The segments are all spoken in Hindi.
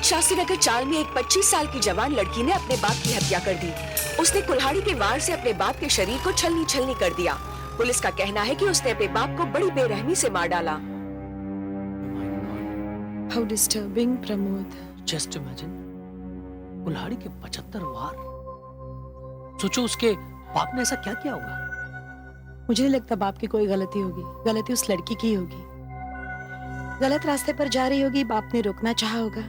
शास्त्री नगर चाल में एक 25 साल की जवान लड़की ने अपने बाप की हत्या कर दी। उसने कुल्हाड़ी के वार से अपने बाप के शरीर को छलनी छलनी कर दिया। पुलिस का कहना है कि उसने अपने बाप को बड़ी बेरहमी से मार डाला। How disturbing, Pramod. Just imagine, कुल्हाड़ी के 75 वार। सोचो उसके बाप ने ऐसा क्या किया होगा। मुझे नहीं लगता बाप की कोई गलती होगी, गलती उस लड़की की होगी। गलत रास्ते पर जा रही होगी, बाप ने रोकना चाहा होगा।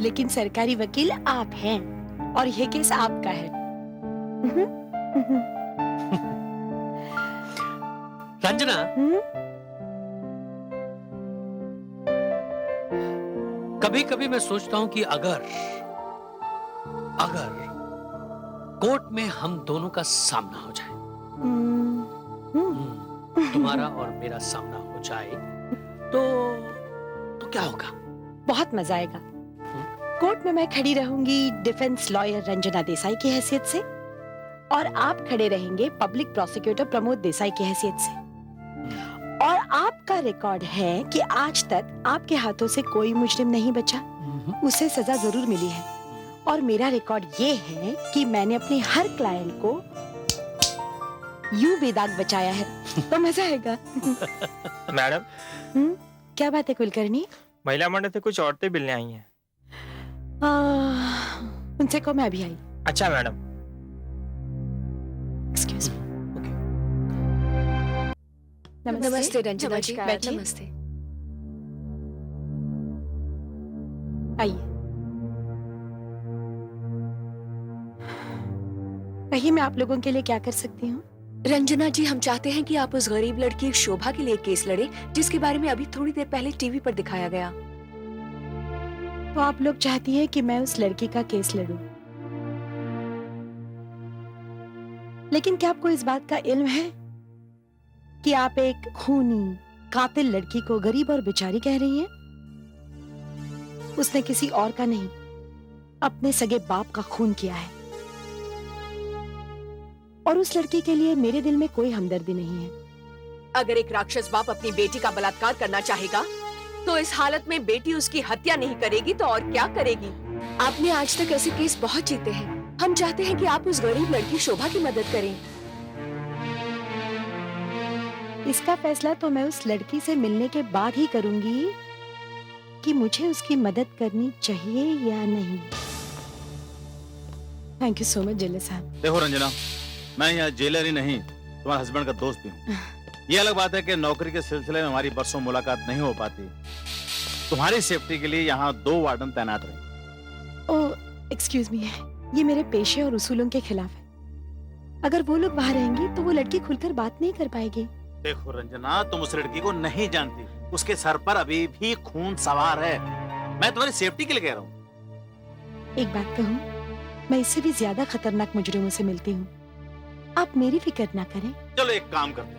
लेकिन सरकारी वकील आप हैं और यह केस आपका है। रंजना, कभी कभी मैं सोचता हूं कि अगर कोर्ट में हम दोनों का सामना हो जाए, तुम्हारा और मेरा सामना हो जाए, तो क्या होगा? बहुत मजा आएगा। कोर्ट में मैं खड़ी रहूंगी डिफेंस लॉयर रंजना देसाई की हैसियत से और आप खड़े रहेंगे पब्लिक प्रोसिक्यूटर प्रमोद देसाई की हैसियत से। और आपका रिकॉर्ड है कि आज तक आपके हाथों से कोई मुजरिम नहीं बचा, उसे सजा जरूर मिली है। और मेरा रिकॉर्ड ये है कि मैंने अपने हर क्लाइंट को यूं बेदाग बचाया है। तो मजा आएगा। मैडम, क्या बात है कुलकर्णी? महिला मंडल से कुछ औरतें मिलने आई हैं। उनसे कहो मैं अभी आई। अच्छा मैडम। Excuse me. नमस्ते रंजना जी। बैठिए। नमस्ते। आइए। कहिए मैं आप लोगों के लिए क्या कर सकती हूँ? रंजना जी, हम चाहते हैं कि आप उस गरीब लड़की शोभा के लिए केस लड़े, जिसके बारे में अभी थोड़ी देर पहले टीवी पर दिखाया गया। तो आप लोग चाहती हैं कि मैं उस लड़की का केस लड़ूं। लेकिन क्या आपको इस बात का इल्म है कि आप एक खूनी कातिल लड़की को गरीब और बेचारी कह रही हैं? उसने किसी और का नहीं, अपने सगे बाप का खून किया है। और उस लड़की के लिए मेरे दिल में कोई हमदर्दी नहीं है। अगर एक राक्षस बाप अपनी बेटी का बलात्कार करना चाहेगा, तो इस हालत में बेटी उसकी हत्या नहीं करेगी तो और क्या करेगी? आपने आज तक ऐसे केस बहुत जीते हैं। हम चाहते हैं कि आप उस गरीब लड़की शोभा की मदद करें। इसका फैसला तो मैं उस लड़की से मिलने के बाद ही करूंगी कि मुझे उसकी मदद करनी चाहिए या नहीं। Thank you so much jailer साहब। देखो रंजना, मैं यहाँ जेलर ही नहीं, तुम्हारे हस्बैंड का दोस्त भी हूँ। ये अलग बात है कि नौकरी के सिलसिले में हमारी बरसों मुलाकात नहीं हो पाती। तुम्हारी सेफ्टी के लिए यहाँ 2 वार्डन तैनात रहे। ओह, एक्सक्यूज मी, ये मेरे पेशे और उसूलों के खिलाफ है। अगर वो लोग वहाँ रहेंगी तो वो लड़की खुलकर बात नहीं कर पाएगी। देखो रंजना, तुम उस लड़की को नहीं जानती, उसके सर पर अभी भी खून सवार है। मैं तुम्हारी सेफ्टी के लिए कह रहा हूँ। एक बात कहूँ, मैं इससे भी ज्यादा खतरनाक मुजरिमों से मिलती हूँ। आप मेरी फिक्र ना करें। चलो एक काम करते हैं,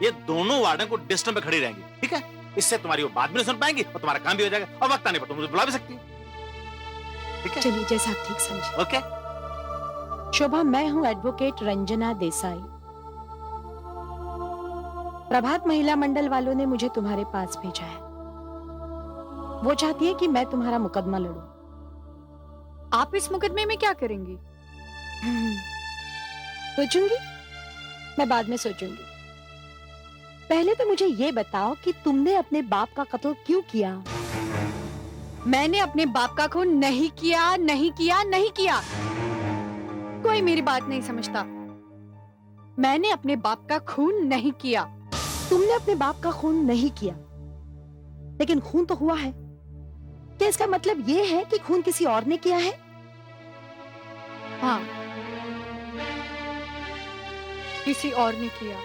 ये दोनों वार्डन को डिस्टेंस पे खड़ी रहेंगी, ठीक है? इससे तुम्हारी वो बात भी नहीं सुन पाएंगी और तुम्हारा काम भी हो जाएगा, और वक्त आने पर तुम मुझे बुला भी सकती है, ठीक है? चलिए, जैसा आप ठीक समझे। ओके। शोभा, मैं हूँ एडवोकेट रंजना देसाई। प्रभात महिला मंडल वालों ने मुझे तुम्हारे पास भेजा है। वो चाहती है कि मैं तुम्हारा मुकदमा लड़ूं। आप इस मुकदमे में क्या करेंगी? सोचूंगी, मैं बाद में सोचूंगी। पहले तो मुझे ये बताओ कि तुमने अपने बाप का कत्ल क्यों किया? मैंने अपने बाप का खून नहीं किया, नहीं किया, नहीं किया। कोई मेरी बात नहीं समझता। मैंने अपने बाप का खून नहीं किया। तुमने अपने बाप का खून नहीं किया, लेकिन खून तो हुआ है। क्या इसका मतलब ये है कि खून किसी और ने किया है? हाँ, किसी और ने किया।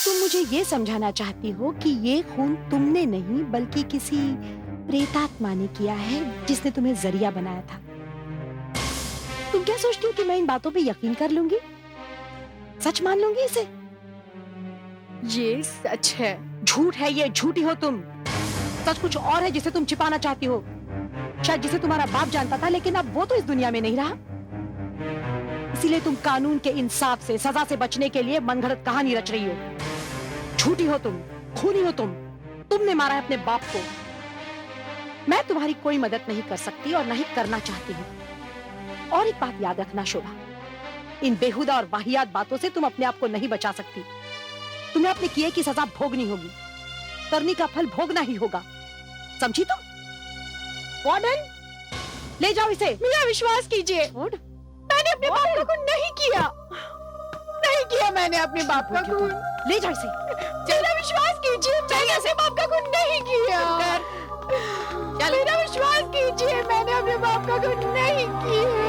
तुम मुझे ये समझाना चाहती हो कि ये खून तुमने नहीं बल्कि किसी प्रेतात्मा ने किया है जिसने तुम्हें जरिया बनाया था। तुम क्या सोचती हो कि मैं इन बातों पे यकीन कर लूंगी, सच मान लूंगी इसे? ये सच है। झूठ है ये, झूठी हो तुम। सच कुछ और है जिसे तुम छिपाना चाहती हो, शायद जिसे तुम्हारा बाप जानता था, लेकिन अब वो तो इस दुनिया में नहीं रहा। इसीलिए तुम कानून के इंसाफ से, सजा से बचने के लिए मनगढ़ंत कहानी रच रही हो। झूठी हो तुम, खूनी हो तुमने मारा है अपने बाप को। मैं तुम्हारी कोई मदद नहीं कर सकती और नहीं करना चाहती हूँ। और एक बात याद रखना शोभा, इन बेहुदा और वाहियात बातों से तुम अपने आप को नहीं बचा सकती। तुम्हें अपने किए की सजा भोगनी होगी, करनी का फल भोगना ही होगा, समझी तुम? वार्डन, ले जाओ इसे। मेरा विश्वास कीजिए, मैंने अपने बाप का खून नहीं किया। नहीं किया मैंने अपने बाप का खून। ले जाओ इसे। मेरा विश्वास कीजिए, मैंने अपने बाप का खून नहीं किया। मेरा विश्वास कीजिए, मैंने अपने बाप का खून नहीं किया।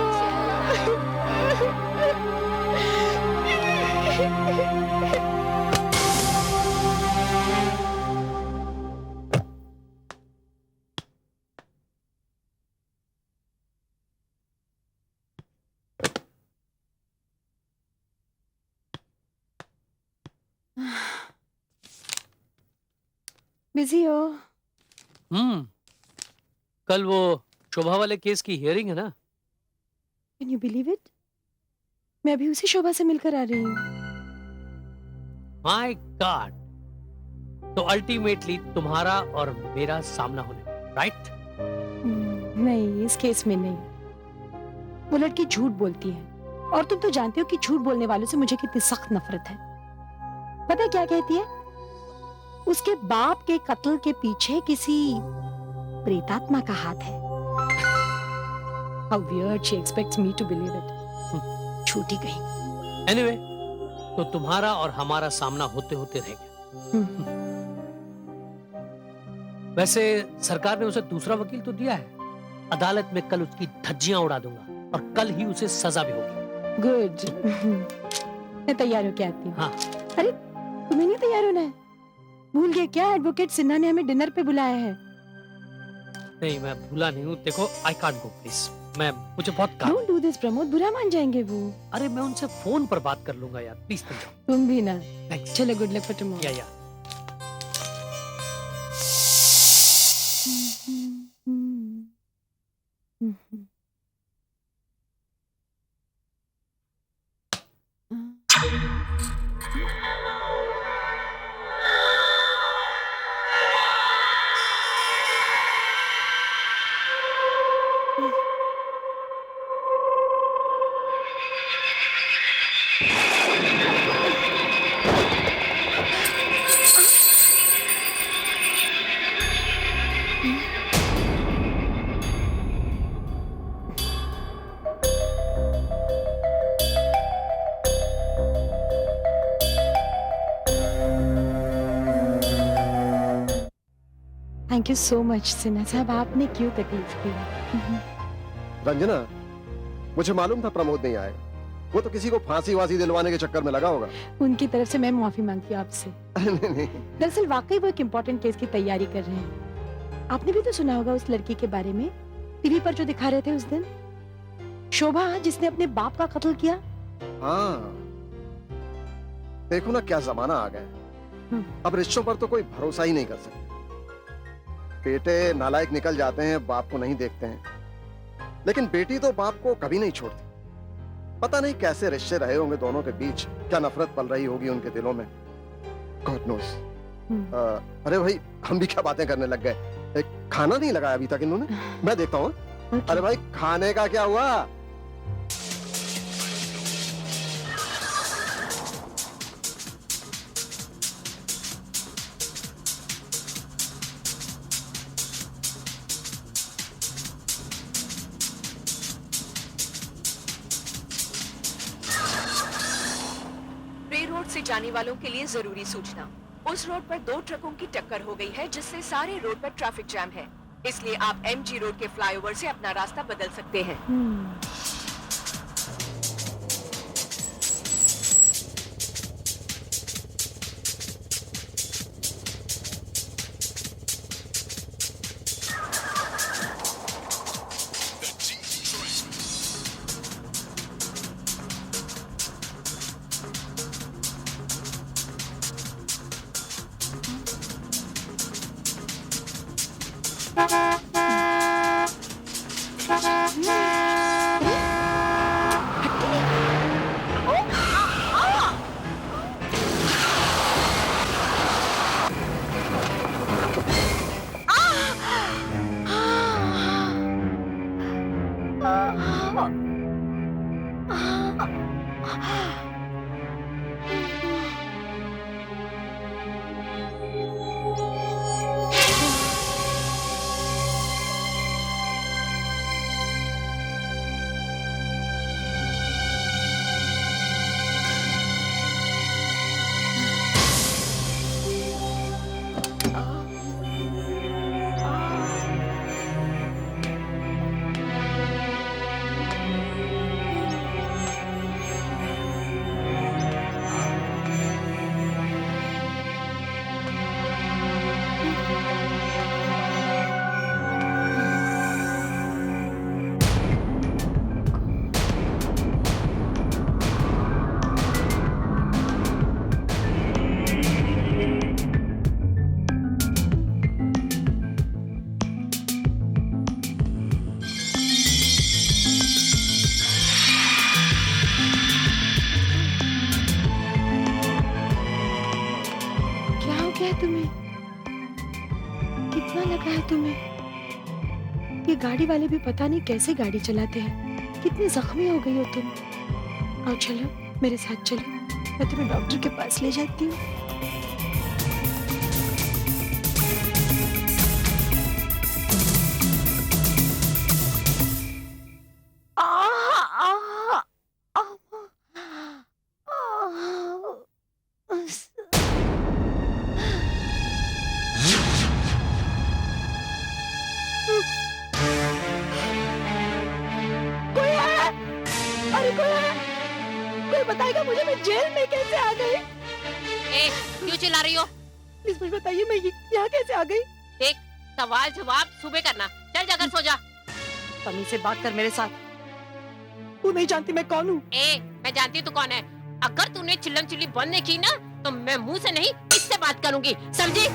बिजी हो? कल वो शोभा वाले केस की हियरिंग है ना? Can you believe it? मैं अभी उसी शोभा से मिलकर आ रही हूँ। माय गॉड, तो अल्टीमेटली तुम्हारा और मेरा सामना होने, राइट? नहीं, इस केस में नहीं। वो लड़की झूठ बोलती है और तुम तो जानते हो कि झूठ बोलने वालों से मुझे कितनी सख्त नफरत है। पता है क्या कहती है? उसके बाप के कत्ल के पीछे किसी प्रेतात्मा का हाथ है। How weird she expects me to believe it. झूठी कहीं। एनीवे, तो तुम्हारा और हमारा सामना होते होते रह गया। वैसे सरकार ने उसे दूसरा वकील तो दिया है। अदालत में कल उसकी धज्जियां उड़ा दूंगा और कल ही उसे सजा भी होगी। गुड। मैं तैयार होके आती हूँ। हाँ। अरे तुम्हें नहीं तैयार होना है? भूल गए क्या? एडवोकेट सिन्हा ने हमें डिनर पे बुलाया है। नहीं, मैं भूला नहीं हूँ। देखो, आई कांट गो प्लीज। मुझे बहुत काम। डोंट डू दिस प्रमोद, बुरा मान जाएंगे वो। अरे मैं उनसे फोन पर बात कर लूंगा यार, प्लीज तुम जाओ। तुम भी ना। थैंक्स। चलो, गुड लक फॉर टुमारो। या thank you so much Sinha साहब, आपने क्यों तकलीफ की? रंजना, मुझे मालूम था प्रमोद नहीं आएगा। वो तो किसी को फांसी वासी दिलवाने के चक्कर में लगा होगा। उनकी तरफ से मैं माफी मांगती हूँ आपसे। नहीं नहीं, दरअसल वाकई वो एक इम्पोर्टेंट केस की तैयारी कर रहे हैं। आपने भी तो सुना होगा उस लड़की के बारे में, टीवी पर जो दिखा रहे थे उस दिन, शोभा, जिसने अपने बाप का कत्ल किया। हाँ, देखो ना क्या जमाना आ गया। अब रिश्तों पर तो कोई भरोसा ही नहीं कर सकते। बेटे नालायक निकल जाते हैं, बाप को नहीं देखते हैं, लेकिन बेटी तो बाप को कभी नहीं छोड़ती। पता नहीं कैसे रिश्ते रहे होंगे दोनों के बीच, क्या नफरत पल रही होगी उनके दिलों में, गॉड नोस। अरे भाई, हम भी क्या बातें करने लग गए। खाना नहीं लगाया अभी तक इन्होंने, मैं देखता हूँ। अरे भाई, खाने का क्या हुआ? रोड से जाने वालों के लिए जरूरी सूचना। उस रोड पर 2 ट्रकों की टक्कर हो गई है, जिससे सारे रोड पर ट्रैफिक जैम है। इसलिए आप एमजी रोड के फ्लाईओवर से अपना रास्ता बदल सकते हैं। क्या हो गया तुम्हें? कितना लगा है तुम्हें? ये गाड़ी वाले भी पता नहीं कैसे गाड़ी चलाते हैं। कितनी जख्मी हो गई हो तुम। आओ चलो मेरे साथ चलो, मैं तुम्हें डॉक्टर के पास ले जाती हूँ। कोई है? अरे कोई है? कोई बताएगा मुझे मैं जेल में कैसे आ गई? ए, क्यों चिल्ला रही हो? प्लीज मुझे बताइए मैं यहाँ कैसे आ गई? देख, सवाल जवाब सुबह करना। चल जाकर सो जा। तमीज से बात कर मेरे साथ। तू नहीं जानती मैं कौन हूँ? ए, मैं जानती हूँ तू कौन है। अगर तूने चिल्लम चिल्ली बंद नहीं की ना, तो मैं मुंह से नहीं इससे बात करूंगी, समझी?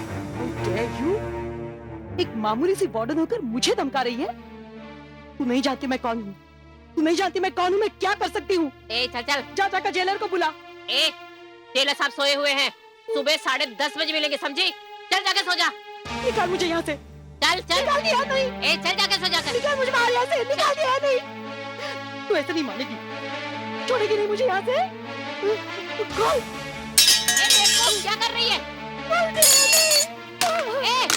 एक मामूली सी वार्डन होकर मुझे धमका रही है? तू नहीं जानती मैं कौन हूँ? तू नहीं जानती मैं कौन हूँ? मैं क्या कर सकती हूँ? ए, चल चल। जा जाकर जेलर को बुला। ए, जेलर साहब सोए हुए हैं। सुबह 10:30 बजे मिलेंगे, समझी? चल जाके सो जा। निकाल मुझे यहाँ से। चल चल। निकाल दिया नहीं। ए, चल जाके सो जा। निकाल मुझे बाहर यहाँ से। निकाल दिया नहीं। तू ऐसे नहीं मानेगी। छोड़ेगी नहीं मुझे यहाँ से। खोल। ए, देखो क्या कर रही है? ए,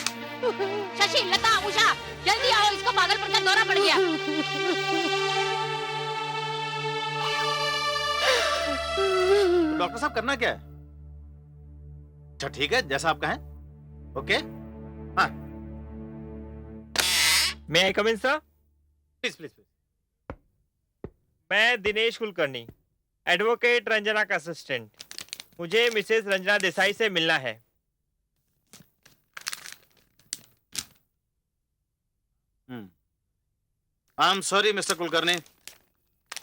शशि, लता, उषा, जल्दी आओ, इसको पागलपन का दौरा पड़ गया। डॉक्टर साहब करना क्या है? अच्छा ठीक है, जैसा आप कहें। ओके, हाँ मे आई कम इन सर? Please please please. मैं दिनेश कुलकर्णी, एडवोकेट रंजना का असिस्टेंट। मुझे मिसेस रंजना देसाई से मिलना है। I am sorry mister Kulkarni,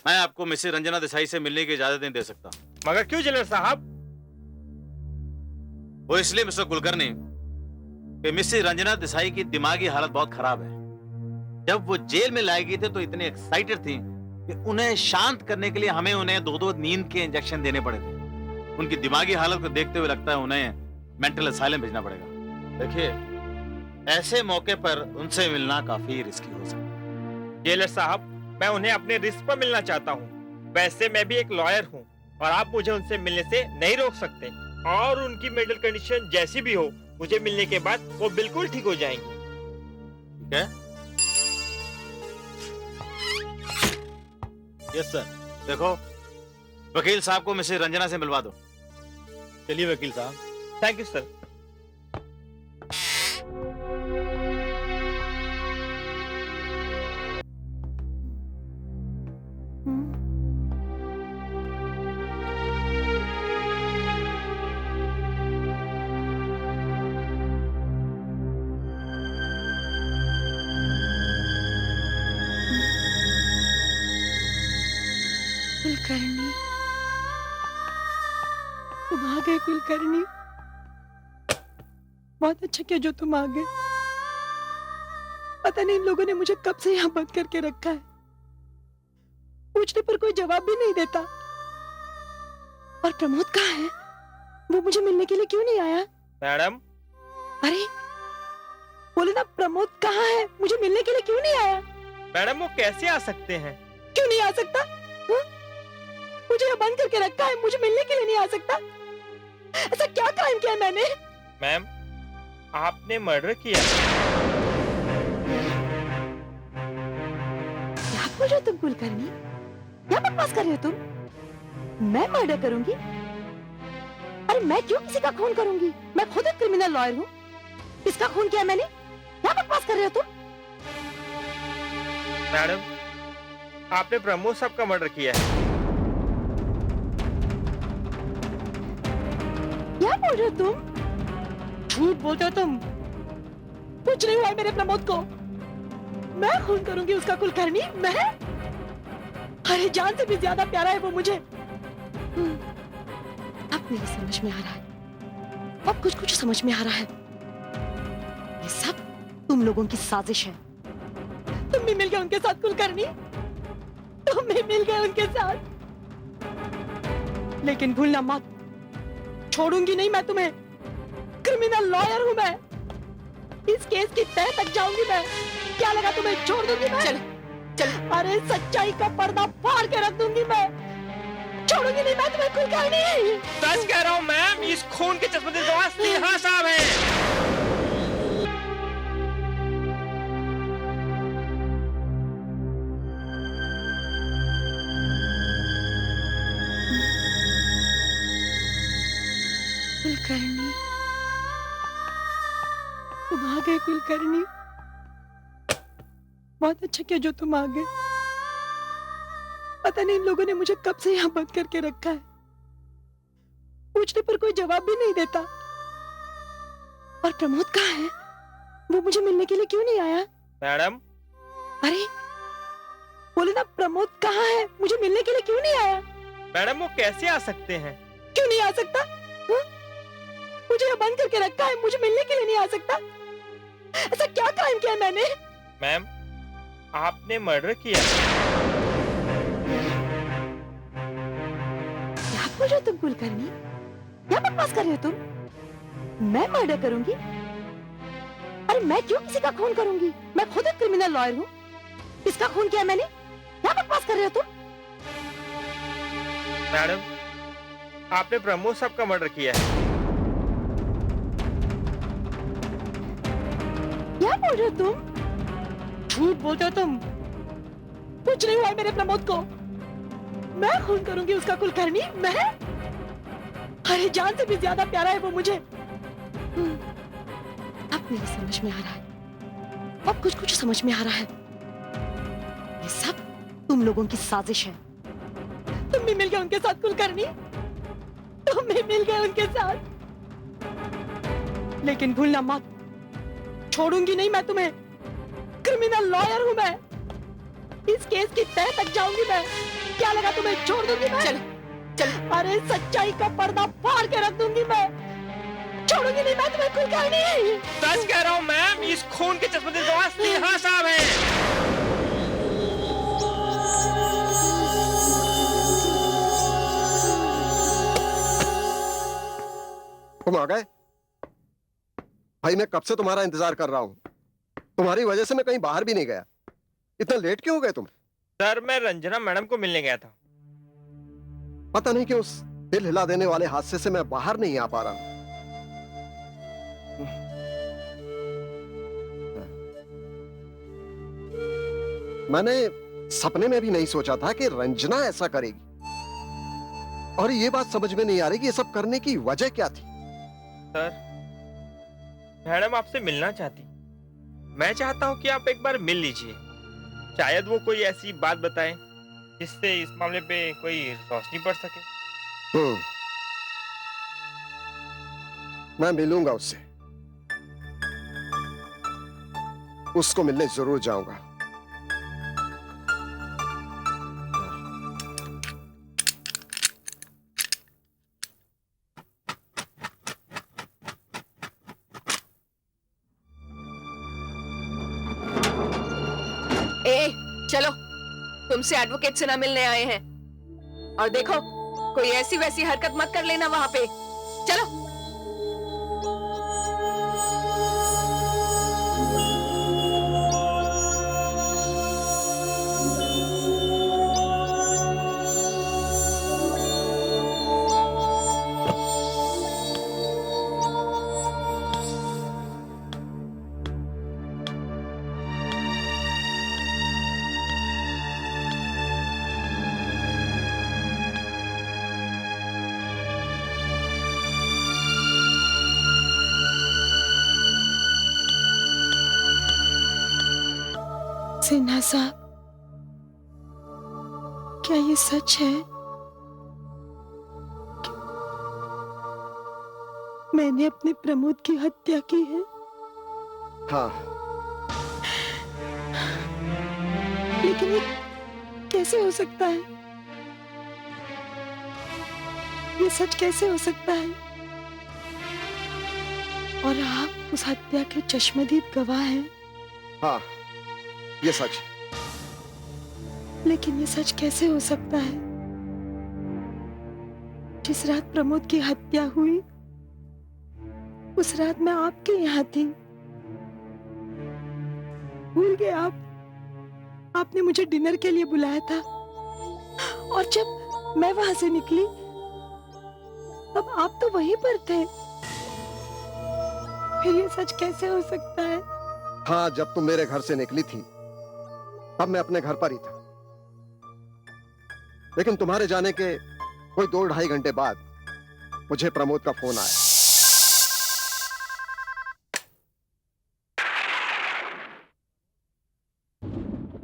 मैं आपको मिसेस रंजना देसाई से मिलने की इजाजत नहीं दे सकता। मगर क्यों जेलर साहब? वो इसलिए मिस्टर कुलकर्णी कि मिसेस रंजना देसाई की दिमागी हालत बहुत खराब है। जब वो जेल में लाई गई थी तो इतनी एक्साइटेड थी कि उन्हें शांत करने के लिए हमें उन्हें 2-2 नींद के इंजेक्शन देने पड़े थे। उनकी दिमागी हालत को देखते हुए लगता है उन्हें मेंटल असाइलम भेजना पड़ेगा। देखिए, ऐसे मौके पर उनसे मिलना काफी रिस्की हो सकता है। जेलर साहब, मैं उन्हें अपने रिस्क पर मिलना चाहता हूँ। वैसे मैं भी एक लॉयर हूँ और आप मुझे उनसे मिलने से नहीं रोक सकते। और उनकी मेडिकल कंडीशन जैसी भी हो, मुझे मिलने के बाद वो बिल्कुल ठीक हो जाएंगी। ठीक है? Yes sir. देखो, वकील साहब को मिसेस रंजना से मिलवा दो। चलिए वकील साहब। Thank you sir. कुलकर्णी, तुम आ गए कुलकर्णी। बहुत अच्छा किया जो तुम आ गए। पता नहीं इन लोगों ने मुझे कब से यहाँ बंद करके रखा है। पूछने पर कोई जवाब भी नहीं देता। और प्रमोद कहाँ है? वो मुझे मिलने के लिए क्यों नहीं आया? मैडम, अरे बोले ना, प्रमोद कहाँ है? मुझे मिलने के लिए क्यों नहीं आया? मैडम वो कैसे आ सकते हैं? क्यों नहीं आ सकता? हाँ? मुझे यहाँ बंद करके रखा है, मुझे मिलने के लिए नहीं आ सकता। ऐसा क्या क्राइम किया मैंने? मैम, आपने मर्डर किया। क्या बोल रहे हो तुम कुलकर्णी? क्या बकवास कर रहे हो तुम? मैं मर्डर करूंगी? अरे मैं क्यों किसी का खून करूंगी? मैं खुद एक क्रिमिनल लॉयर हूँ। किसका खून किया मैंने? क्या बकवास कर रहे हो तुम? मैडम, आपने प्रमोद साहब का मर्डर किया है। क्या बोल रहे हो तुम? झूठ बोलते हो तुम। कुछ नहीं हुआ है मेरे प्रमोद को। मैं खून करूंगी उसका कुलकर्णी? मैं? अरे जान से भी ज्यादा प्यारा है वो मुझे। अब मेरी समझ में आ रहा है। अब कुछ कुछ समझ में आ रहा है। ये सब तुम लोगों की साजिश है। तुम भी मिल गए उनके साथ कुलकर्णी। तुम भी मिल गए उनके साथ। लेकिन भूलना मत, छोड़ूंगी नहीं मैं तुम्हें। क्रिमिनल लॉयर हूं मैं। इस केस की तह तक जाऊंगी मैं। क्या लगा तुम्हें छोड़ दूंगी मैं? चल चल। अरे सच्चाई का पर्दा फाड़ के रख दूंगी मैं। छोड़ूंगी नहीं मैं तुम्हें कुलकर्णी। सच कह रहा हूँ मैम, इस खून के चश्मदीद गवाह सिन्हा साहब हैं। कुलकर्णी, तुम आ गए कुलकर्णी। बहुत अच्छा किया जो तुम आ गए। पता नहीं इन लोगों ने मुझे कब से यहाँ बंद करके रखा है। पूछने पर कोई जवाब भी नहीं देता। और प्रमोद कहाँ है? वो मुझे मिलने के लिए क्यों नहीं आया? मैडम, अरे बोले ना, प्रमोद कहाँ है? मुझे मिलने के लिए क्यों नहीं आया? मैडम वो कैसे आ सकते हैं? क्यों नहीं आ सकता? हाँ? मुझे यहाँ बंद करके रखा है, मुझे मिलने के लिए नहीं आ सकता। ऐसा क्या क्राइम किया मैंने? मैम, आपने मर्डर किया। क्या बोल रहे हो तुम कुलकर्णी? क्या बकवास कर रहे हो तुम? मैं मर्डर करूंगी? अरे मैं क्यों किसी का खून करूंगी? मैं खुद एक क्रिमिनल लॉयर हूँ। किसका खून किया मैंने? क्या बकवास कर रहे हो तुम? मैडम, आपने प्रमोद साहब का मर्डर किया है। क्या बोल रहे हो तुम? झूठ बोलते हो तुम। कुछ नहीं हुआ है मेरे प्रमोद को। मैं खून करूंगी उसका कुलकर्णी? मैं? अरे जान से भी ज्यादा प्यारा है वो मुझे। अब मेरी समझ में आ रहा है। अब कुछ कुछ समझ में आ रहा है। ये सब तुम लोगों की साजिश है। तुम भी मिल गए उनके साथ कुलकर्णी। तुम भी मिल गए उनके साथ। लेकिन भूलना मत, छोड़ूंगी नहीं मैं तुम्हें। क्रिमिनल लॉयर हूं मैं। इस केस की तह तक जाऊंगी मैं। क्या लगा तुम्हें छोड़ दूंगी मैं? चल चल। अरे सच्चाई का पर्दा फाड़ के रख दूंगी मैं। छोड़ूंगी नहीं मैं तुम्हें कुलकर्णी। सच कह रहा हूँ मैम, इस खून के चश्मदीद गवाह सिन्हा साहब हैं। तुम आ गए? भाई मैं कब से तुम्हारा इंतजार कर रहा हूँ। तुम्हारी वजह से मैं कहीं बाहर भी नहीं गया। इतना लेट क्यों हो गए तुम? सर, मैं रंजना मैडम को मिलने गया था। पता नहीं क्यों उस दिल हिला देने वाले हादसे से मैं बाहर नहीं आ पा रहा हूं। मैंने सपने में भी नहीं सोचा था कि रंजना ऐसा करेगी। और ये बात समझ में नहीं आ रही कि ये सब करने की वजह क्या थी। सर, मैडम आपसे मिलना चाहती। मैं चाहता हूँ कि आप एक बार मिल लीजिए। शायद वो कोई ऐसी बात बताएं जिससे इस मामले पे कोई रोशनी पड़ सके। मैं मिलूंगा उससे। उसको मिलने जरूर जाऊंगा। चलो, तुमसे एडवोकेट से ना मिलने आए हैं। और देखो, कोई ऐसी वैसी हरकत मत कर लेना वहां पे। चलो। सिन्हा साहब, क्या ये सच है कि मैंने अपने प्रमोद की हत्या की है? हाँ, लेकिन ये कैसे हो सकता है? ये सच कैसे हो सकता है? और आप उस हत्या के चश्मदीद गवाह हैं। हाँ, ये सच। लेकिन ये सच कैसे हो सकता है? जिस रात प्रमोद की हत्या हुई, उस रात मैं आपके यहाँ थी। भूल गए आप? आपने मुझे डिनर के लिए बुलाया था, और जब मैं वहां से निकली, तब आप तो वहीं पर थे। फिर ये सच कैसे हो सकता है? हाँ, जब तुम मेरे घर से निकली थी, तब मैं अपने घर पर ही था। लेकिन तुम्हारे जाने के कोई 2-2.5 घंटे बाद मुझे प्रमोद का फोन आया।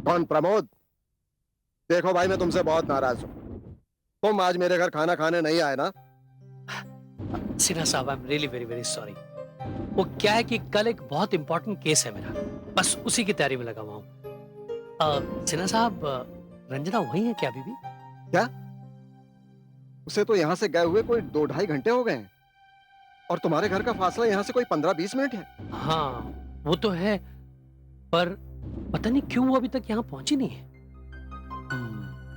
कौन? प्रमोद? देखो भाई, मैं तुमसे बहुत नाराज हूं। तुम आज मेरे घर खाना खाने नहीं आए ना? सिन्हा साहब, I am really very very sorry. वो क्या है कि कल एक बहुत इंपॉर्टेंट केस है मेरा, बस उसी की तैयारी में लगा हुआ हूँ। सिन्हा साहब, रंजना वही है क्या अभी भी? क्या? उसे तो यहां से गए हुए कोई 2-2.5 घंटे हो गए हैं, और तुम्हारे घर का फासला यहां से कोई 15-20 मिनट है। हाँ, वो तो है, पर पता नहीं क्यों वो अभी तक यहाँ पहुंची नहीं है।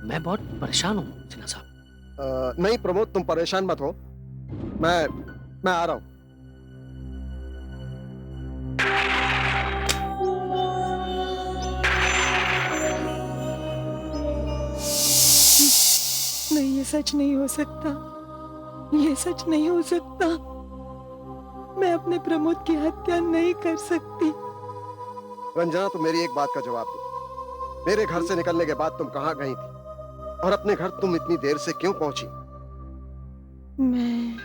मैं बहुत परेशान हूँ सिन्हा साहब। नहीं प्रमोद, तुम परेशान मत हो। मैं आ रहा हूं। नहीं, ये सच नहीं हो सकता। ये सच नहीं हो सकता। मैं अपने प्रमोद की हत्या नहीं कर सकती। रंजना, तुम मेरी एक बात का जवाब दो। मेरे घर से निकलने के बाद तुम कहां गई थी, और अपने घर तुम इतनी देर से क्यों पहुंची? मैं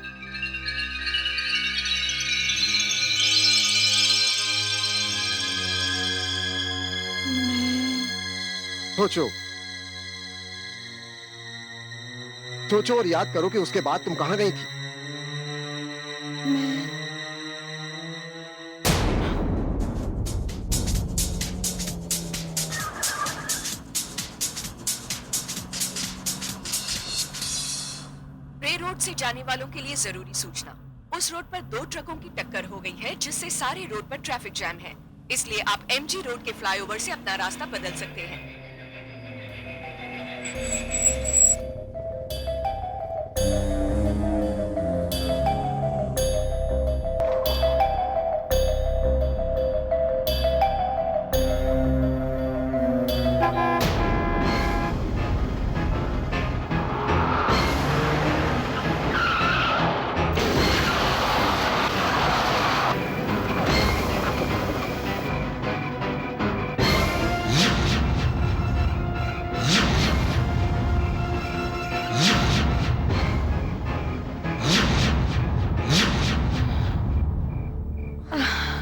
सोचो, सोचो और याद करो कि उसके बाद तुम कहां गई थी। रे रोड से जाने वालों के लिए जरूरी सूचना। उस रोड पर 2 ट्रकों की टक्कर हो गई है, जिससे सारे रोड पर ट्रैफिक जैम है। इसलिए आप एमजी रोड के फ्लाईओवर से अपना रास्ता बदल सकते हैं।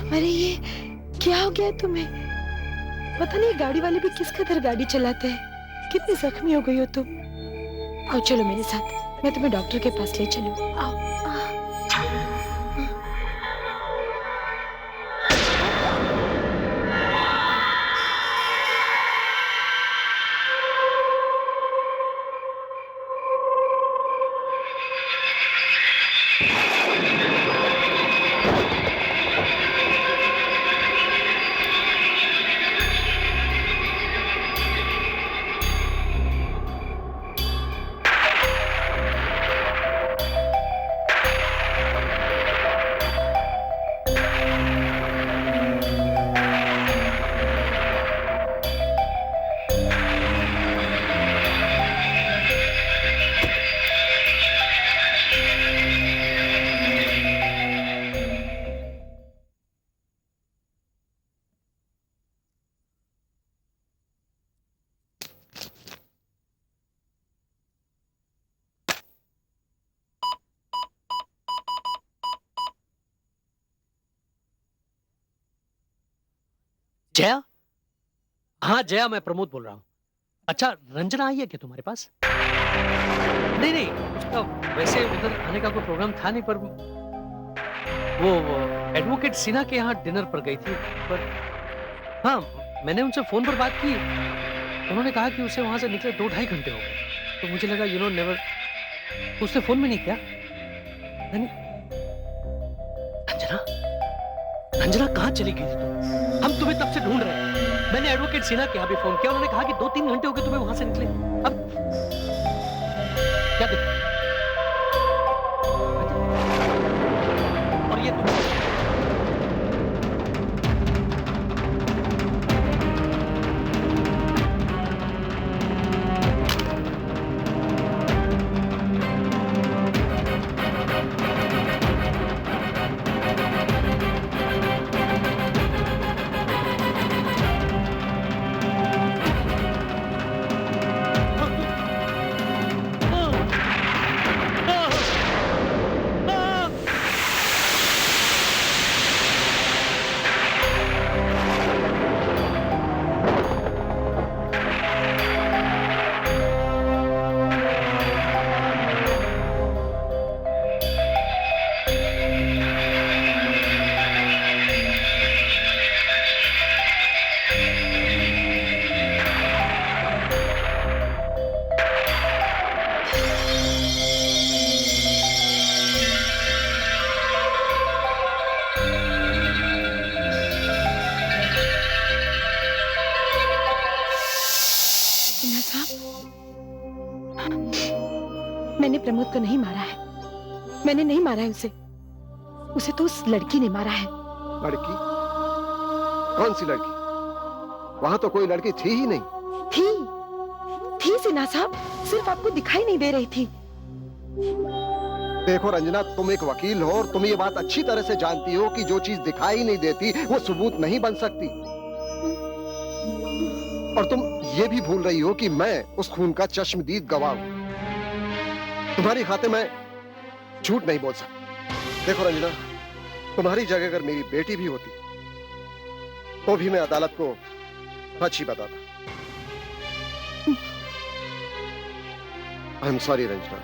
अरे ये क्या हो गया तुम्हें? पता नहीं गाड़ी वाले भी किस कदर गाड़ी चलाते हैं। कितनी जख्मी हो गई हो तुम। आओ चलो मेरे साथ, मैं तुम्हें डॉक्टर के पास ले चलूं। आओ। जया? हाँ जया, मैं प्रमोद बोल रहा हूँ। अच्छा, रंजना आई है क्या तुम्हारे पास? नहीं नहीं, उसका वैसे उधर आने का कोई प्रोग्राम था नहीं, पर वो एडवोकेट सिन्हा के यहाँ डिनर पर गई थी। पर हाँ, मैंने उनसे फोन पर बात की, उन्होंने कहा कि उसे वहां से निकले 2-2.5 घंटे हो गए। तो मुझे लगा नेवर, उसने फोन भी नहीं किया। नहीं, रंजना, रंजना कहाँ चली गई थी तुम? हम तुम्हें तब से ढूंढ रहे हैं। मैंने एडवोकेट सिन्हा के यहाँ भी फोन किया, उन्होंने कहा कि 2-3 घंटे हो गए तुम्हें वहां से निकले। अब क्या देखो? और ये तुम सिन्हा साहब, मैंने प्रमोद को नहीं मारा है। मैंने नहीं मारा है उसे। उसे तो उस लड़की ने मारा है। लड़की? कौन सी लड़की? वहां तो कोई लड़की थी ही नहीं। थी सिन्हा साहब, सिर्फ आपको दिखाई नहीं दे रही थी। देखो रंजना, तुम एक वकील हो और तुम ये बात अच्छी तरह से जानती हो कि जो चीज दिखाई नहीं देती वो सबूत नहीं बन सकती। और तुम ये भी भूल रही हो कि मैं उस खून का चश्मदीद गवाह हूं। तुम्हारी खातिर मैं झूठ नहीं बोल सकता। देखो रंजना, तुम्हारी जगह अगर मेरी बेटी भी होती तो भी मैं अदालत को सच ही बताता। I am sorry Ranjana.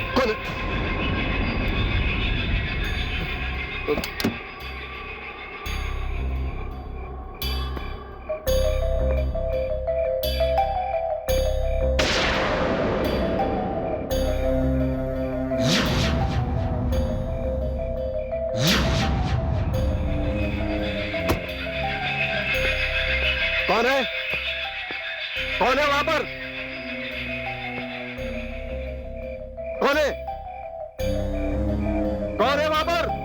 कौन है? कौन है? कौन है वहां पर? कौन है? कौन है वहां पर?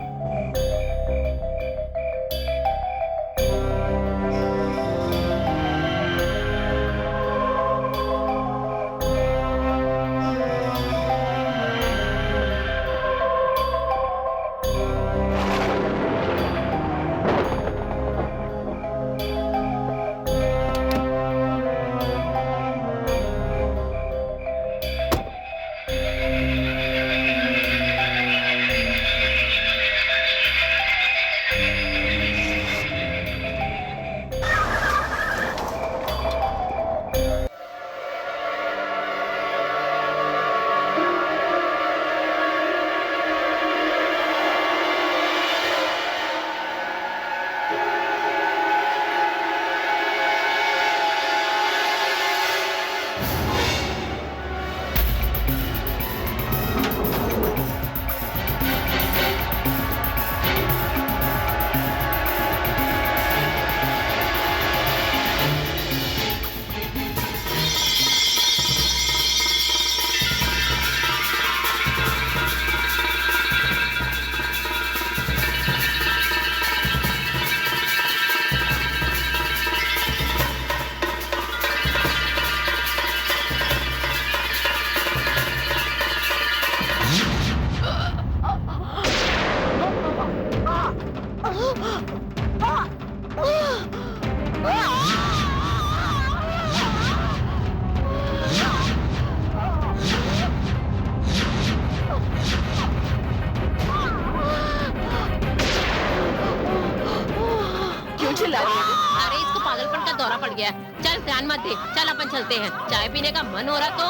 पड़ गया है। चल ध्यान मत दे, चल अपन चलते हैं। चाय पीने का मन हो रहा तो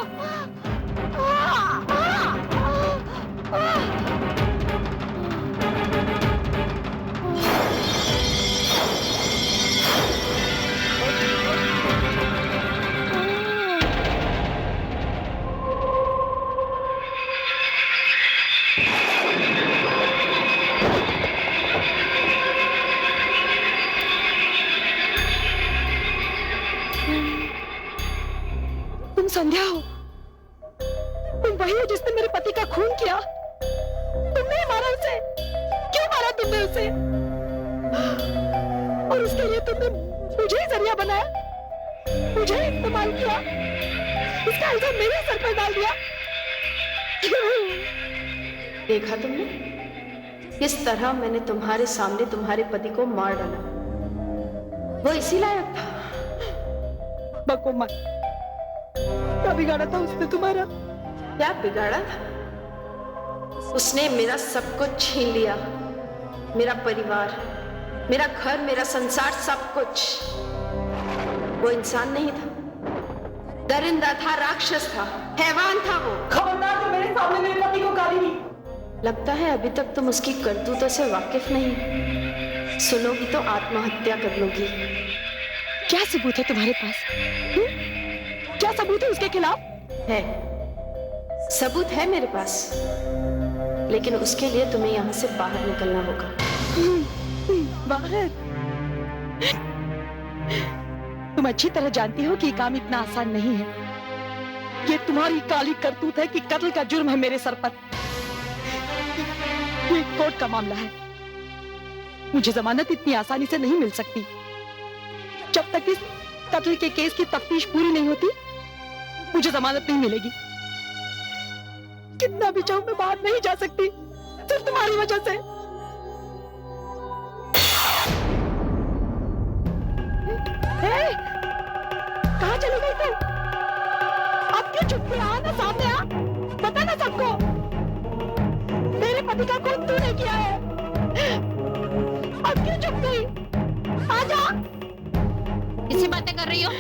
तुम संध्या हो, तुम वही हो जिसने मेरे पति का खून किया। तुमने ही मारा उसे। क्यों मारा तुमने उसे? और उसके लिए तुमने मुझे ही जरिया बनाया, मुझे ही इस्तेमाल किया, इसका इल्जाम मेरे सर पर डाल दिया। देखा तुमने किस तरह मैंने तुम्हारे सामने तुम्हारे पति को मार डाला? वो इसी लायक था। बको मत। क्या बिगाड़ा था उसने तुम्हारा? क्या बिगाड़ा था? उसने मेरा सब कुछ छीन लिया, मेरा परिवार, मेरा घर, मेरा संसार, सब कुछ। वो इंसान नहीं था, दरिंदा था, राक्षस था, हैवान था वो। खबरदार जो मेरे सामने मेरे पति को गाली दी। लगता है अभी तक तुम उसकी करतूतों से वाकिफ नहीं। सुनोगी तो आत्महत्या कर लोगी। क्या सबूत है तुम्हारे पास? क्या सबूत है उसके खिलाफ? है, सबूत है मेरे पास, लेकिन उसके लिए तुम्हें यहाँ से बाहर निकलना होगा। बाहर? तुम अच्छी तरह जानती हो कि ये काम इतना आसान नहीं है। ये तुम्हारी काली करतूत है कि कत्ल का जुर्म है मेरे सर पर। ये कोर्ट का मामला है। मुझे जमानत इतनी आसानी से नहीं मिल सकती। जब तक इस कत्ल के केस की तफ्तीश पूरी नहीं होती, मुझे जमानत नहीं मिलेगी। कितना भी चाहूं मैं बाहर नहीं जा सकती, सिर्फ तुम्हारी वजह से। कहाँ चली गई तुम? अब क्यों चुप थी? आ ना सामने आ, बता ना सबको। मेरे पति का खून तूने किया है। अब क्यों चुप गई? आजा। किससे बातें कर रही हो?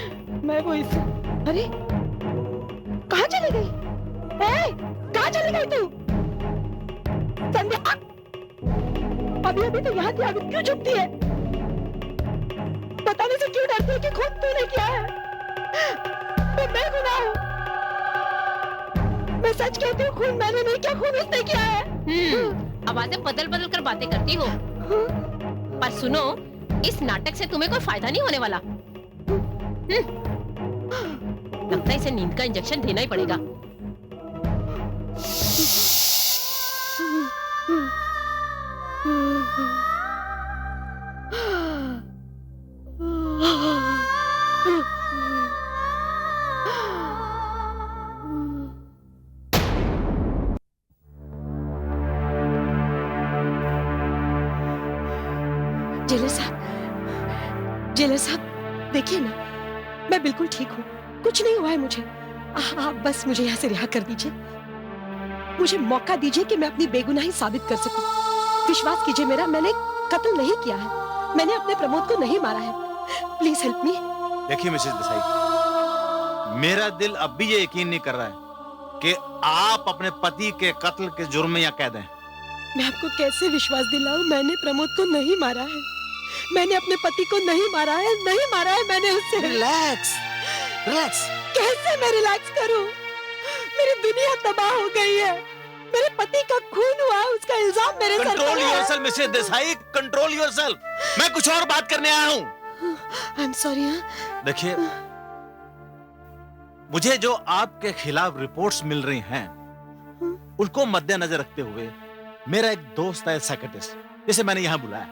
मैं वो इस... अरे कहाँ चली गई? कहाँ चली गई तू? संध्या, अभी अभी तो यहाँ थी, अभी क्यों चुपती है? बताने से क्यों डरती है कि खून तूने किया है? मैं बेगुनाह हूँ। मैं सच कहती हूँ, खून मैंने नहीं किया, खून उसने किया है। आवाजें बदल बदल कर बातें करती हो। पर सुनो, इस नाटक से तुम्हें कोई फायदा नहीं होने वाला। लगता है इसे नींद का इंजेक्शन देना ही पड़ेगा। जेलर साहब, देखिए ना, मैं बिल्कुल ठीक हूँ, कुछ नहीं हुआ है मुझे। आप बस मुझे यहाँ से रिहा कर दीजिए। मुझे मौका दीजिए कि मैं अपनी बेगुनाही साबित कर सकूं। विश्वास कीजिए मेरा, मैंने कत्ल नहीं किया है, मैंने अपने प्रमोद को नहीं मारा है। Please help me. देखिए मिसेस देसाई, मेरा दिल अब भी ये यकीन नहीं कर रहा है कि आप अपने पति के कत्ल के जुर्म में यहाँ कैद हैं। मैं आपको कैसे विश्वास दिलाऊं? मैंने प्रमोद को नहीं मारा है, मैंने अपने पति को नहीं मारा है, नहीं मारा है मैंने उससे। Relax, relax. कैसे मैं रिलैक्स करूं? मेरी दुनिया तबाह हो गई है, मेरे पति का खून हुआ, उसका इल्जाम मेरे सर पर है। Control yourself Mrs Desai, control yourself. मैं कुछ और बात करने आया हूँ। I am sorry. देखिए, मुझे जो आपके खिलाफ रिपोर्ट्स मिल रही हैं, उनको मद्देनजर रखते हुए मेरा एक दोस्त है साइकियाट्रिस्ट, जिसे मैंने यहाँ बुलाया।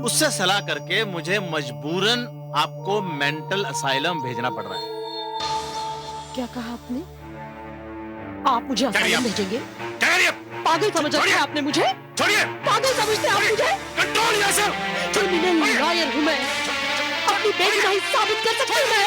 उससे सलाह करके मुझे मजबूरन आपको मेंटल असाइलम भेजना पड़ रहा है। क्या कहा आपने? आप मुझे असाइलम भेजेंगे? पागल समझ रहे हैं आपने मुझे? छोड़िए! पागल समझते हैं आप मुझे? Control yourself. क्रिमिनल लॉयर हूँ मैं, अपनी बेगुनाही साबित कर सकती हूँ मैं।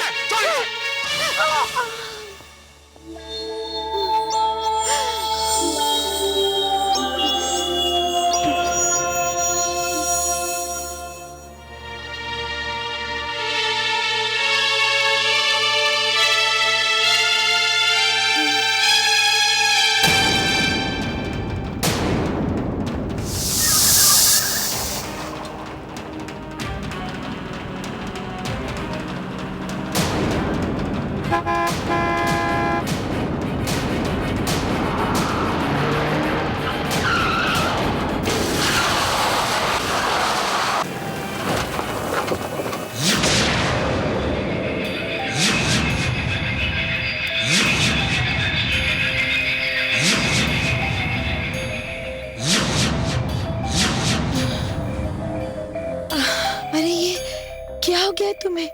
हो गया है तुम्हें?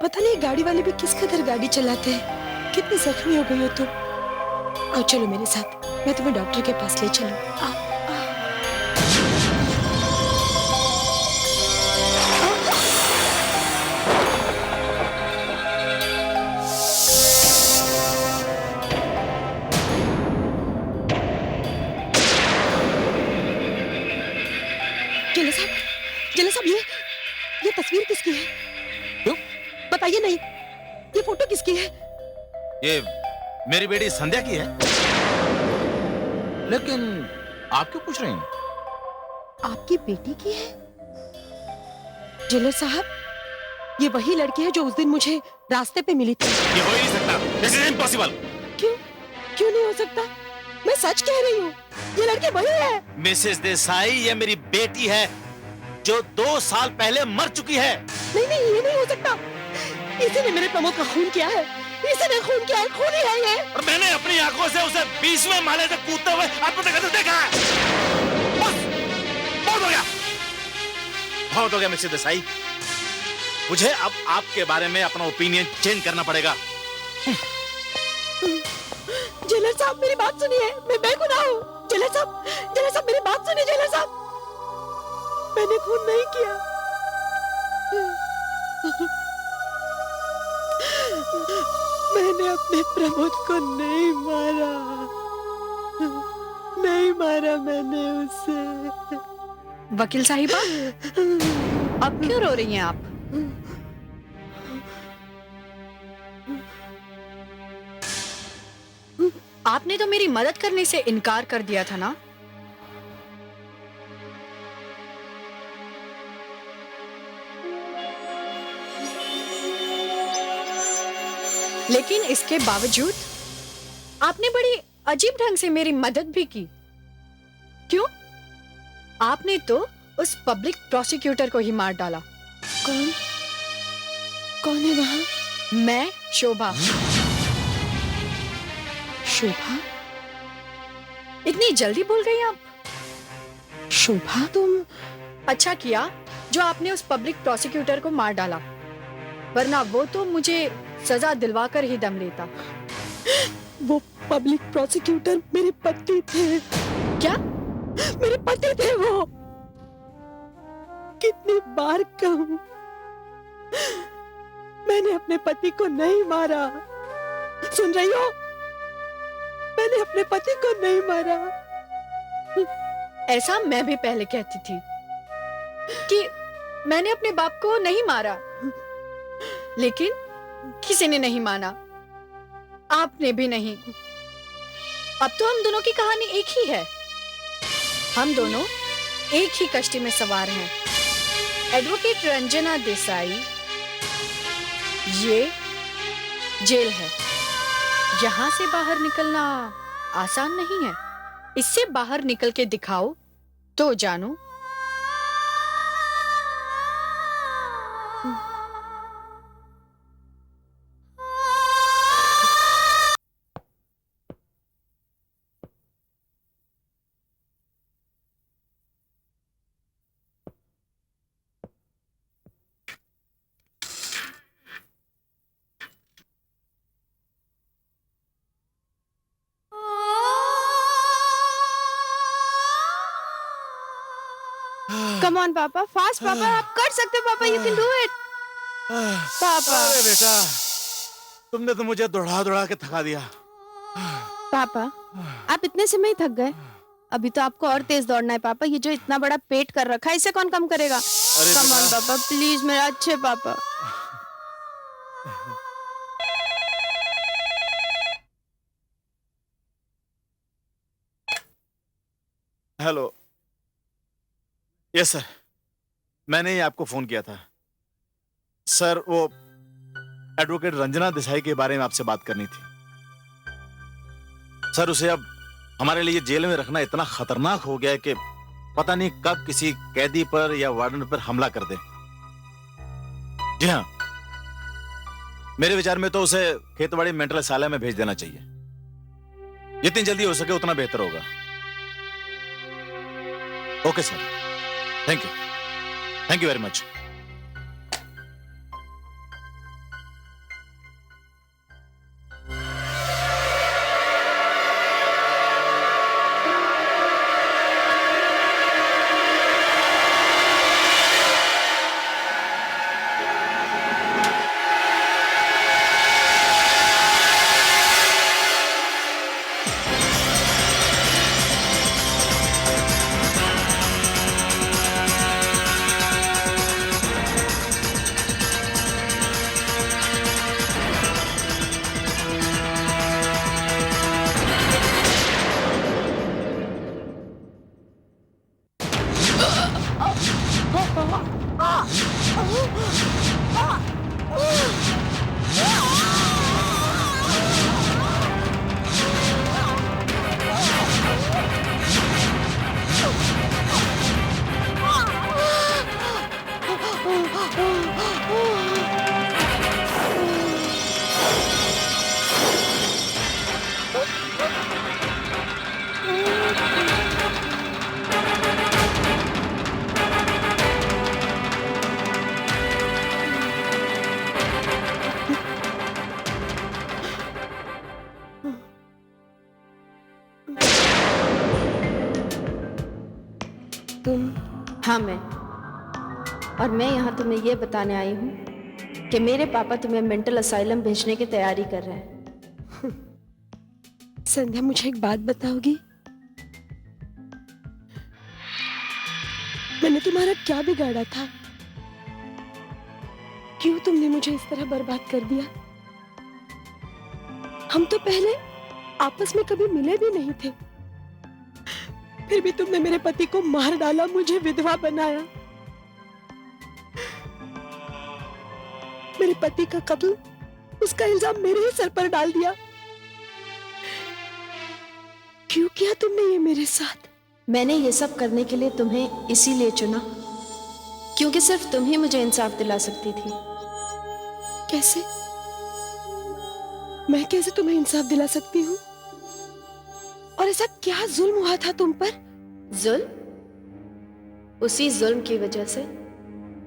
पता नहीं गाड़ी वाले भी किस कदर गाड़ी चलाते हैं। कितनी जख्मी हो गई हो तुम। आओ चलो मेरे साथ, मैं तुम्हें डॉक्टर के पास ले चलूं। आओ। जिला साहब, ये तस्वीर किसकी है? क्यों? बताइए नहीं, ये फोटो किसकी है? ये मेरी बेटी संध्या की है। लेकिन आप क्यों पूछ रही हैं? आपकी बेटी की है? जिला साहब, ये वही लड़की है जो उस दिन मुझे रास्ते पे मिली थी। ये हो ही नहीं सकता। This is impossible. क्यों? क्यों नहीं हो सकता? मैं सच कह रही हूँ, ये लड़की वही है। मिसेस देसाई, ये मेरी बेटी है जो 2 साल पहले मर चुकी है। नहीं नहीं, ये नहीं हो सकता। इसी ने मेरे प्रमोद का खून किया है। इसी ने खून किया है, खूनी है ये। और मैंने अपनी आंखों से उसे 20वें माले से कूदते हुए अपने कदम देखा है। बस, बहुत हो गया, बहुत हो गया मिसेस देसाई। मुझे अब आपके बारे में अपना ओपिनियन चेंज करना पड़ेगा। जेलर साहब, मेरी बात सुनिए, मैं बेगुनाह हूँ। जेलर साहब, मेरी बात सुनिए। जेलर साहब, मैंने खून नहीं किया। मैंने अपने प्रमोद को नहीं मारा। नहीं मारा मैंने उसे। वकील साहिबा, अब क्यों रो रही हैं आप? आपने तो मेरी मदद करने से इनकार कर दिया था ना? लेकिन इसके बावजूद आपने बड़ी अजीब ढंग से मेरी मदद भी की। क्यों? आपने तो उस पब्लिक प्रोसिक्यूटर को ही मार डाला। कौन? कौन है वहां? मैं शोभा। शोभा? इतनी जल्दी भूल गई आप? शोभा? तुम? अच्छा किया जो आपने उस पब्लिक प्रोसिक्यूटर को मार डाला, वरना वो तो मुझे सजा दिलवाकर ही दम लेता। वो पब्लिक प्रोसिक्यूटर मेरे पति थे। क्या? मेरे पति थे वो। कितनी बार कहूं, मैंने अपने पति को नहीं मारा। सुन रही हो? मैंने अपने पति को नहीं मारा। ऐसा मैं भी पहले कहती थी कि मैंने अपने बाप को नहीं मारा, लेकिन किसी ने नहीं माना, आपने भी नहीं। अब तो हम दोनों की कहानी एक ही है। हम दोनों एक ही कश्ती में सवार हैं। एडवोकेट रंजना देसाई, ये जेल है। यहां से बाहर निकलना आसान नहीं है। इससे बाहर निकल के दिखाओ तो जानो। Come on, Papa. Fast, Papa. आप कर सकते हो, Papa. You can do it. Papa. अरे बेटा, तुमने तो मुझे दौड़ा के थका दिया। पापा, आप इतने से में ही थक गए? अभी तो आपको और तेज दौड़ना है पापा। ये जो इतना बड़ा पेट कर रखा है, इसे कौन कम करेगा? Come on, पापा, प्लीज मेरा अच्छे पापा। हेलो, यस सर, मैंने ही आपको फोन किया था। सर, वो एडवोकेट रंजना देसाई के बारे में आपसे बात करनी थी। सर, उसे अब हमारे लिए जेल में रखना इतना खतरनाक हो गया है कि पता नहीं कब किसी कैदी पर या वार्डन पर हमला कर दे। जी हाँ, मेरे विचार में तो उसे खेतवाड़ी मेंटल असाइलम में भेज देना चाहिए। जितनी जल्दी हो सके उतना बेहतर होगा। Okay sir, thank you very much. तुम हाँ मैं। और मैं यहाँ तुम्हें ये बताने आई हूँ कि मेरे पापा तुम्हें मेंटल असाइलम भेजने की तैयारी कर रहे हैं। संध्या, मुझे एक बात बताओगी? मैंने तुम्हारा क्या बिगाड़ा था? क्यों तुमने मुझे इस तरह बर्बाद कर दिया? हम तो पहले आपस में कभी मिले भी नहीं थे, फिर भी तुमने मेरे पति को मार डाला, मुझे विधवा बनाया। मेरे पति का कत्ल, उसका इल्जाम मेरे ही सर पर डाल दिया। क्यों किया तुमने ये मेरे साथ? मैंने ये सब करने के लिए तुम्हें इसीलिए चुना क्योंकि सिर्फ तुम ही मुझे इंसाफ दिला सकती थी। कैसे? मैं कैसे तुम्हें इंसाफ दिला सकती हूँ? और ऐसा क्या जुल्म हुआ था तुम पर? जुल्म? उसी जुल्म की वजह से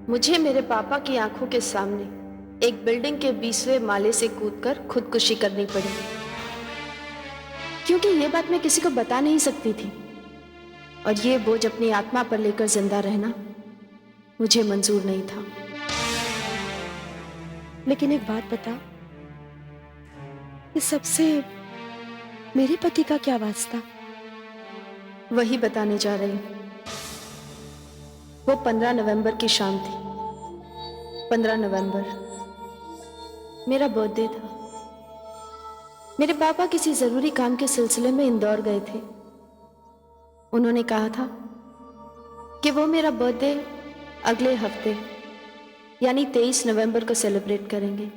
मुझे मेरे पापा की आंखों के सामने एक बिल्डिंग के 20वें माले से कूदकर खुदकुशी करनी पड़ी, क्योंकि ये बात मैं किसी को बता नहीं सकती थी और ये बोझ अपनी आत्मा पर लेकर जिंदा रहना मुझे मंजूर नहीं था। लेकिन एक बात बता, इस सबसे मेरे पति का क्या वास्ता? वही बताने जा रही हूं। वो 15 नवंबर की शाम थी। 15 नवंबर मेरा बर्थडे था। मेरे पापा किसी जरूरी काम के सिलसिले में इंदौर गए थे। उन्होंने कहा था कि वो मेरा बर्थडे अगले हफ्ते यानी 23 नवंबर को सेलिब्रेट करेंगे,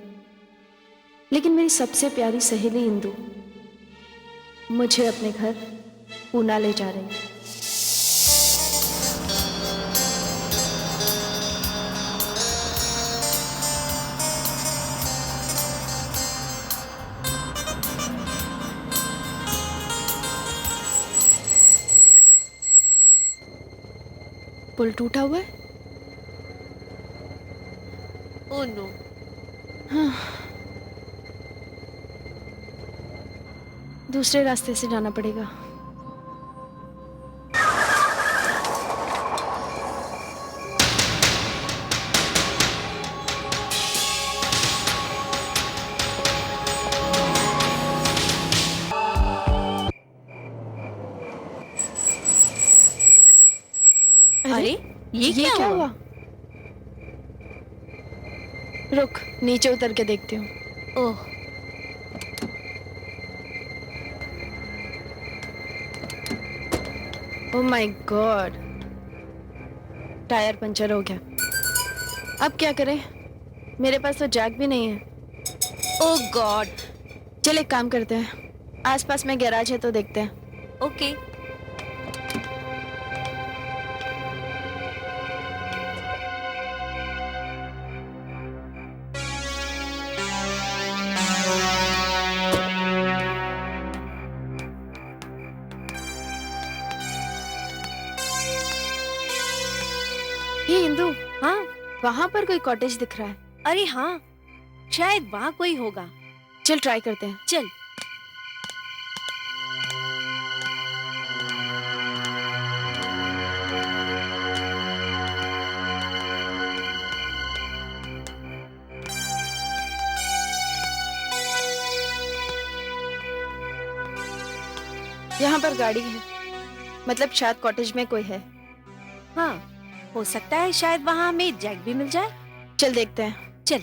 लेकिन मेरी सबसे प्यारी सहेली इंदु मुझे अपने घर पूना ले जा रही है। पुल टूटा हुआ है। Oh no. दूसरे रास्ते से जाना पड़ेगा। अरे ये क्या हुआ? रुक, नीचे उतर के देखती हूँ। Oh, oh my god, tyre puncture हो गया। अब क्या करें? मेरे पास तो जैक भी नहीं है। ओह गॉड। चल एक काम करते हैं, आसपास में गैराज है तो देखते हैं। ओके। ये इंदु, हाँ, वहां पर कोई कॉटेज दिख रहा है। अरे हाँ, शायद वहाँ कोई होगा। चल ट्राई करते हैं। चल। यहाँ पर गाड़ी है, मतलब शायद कॉटेज में कोई है। हाँ, हो सकता है शायद वहाँ हमें जैक भी मिल जाए। चल देखते हैं। चल।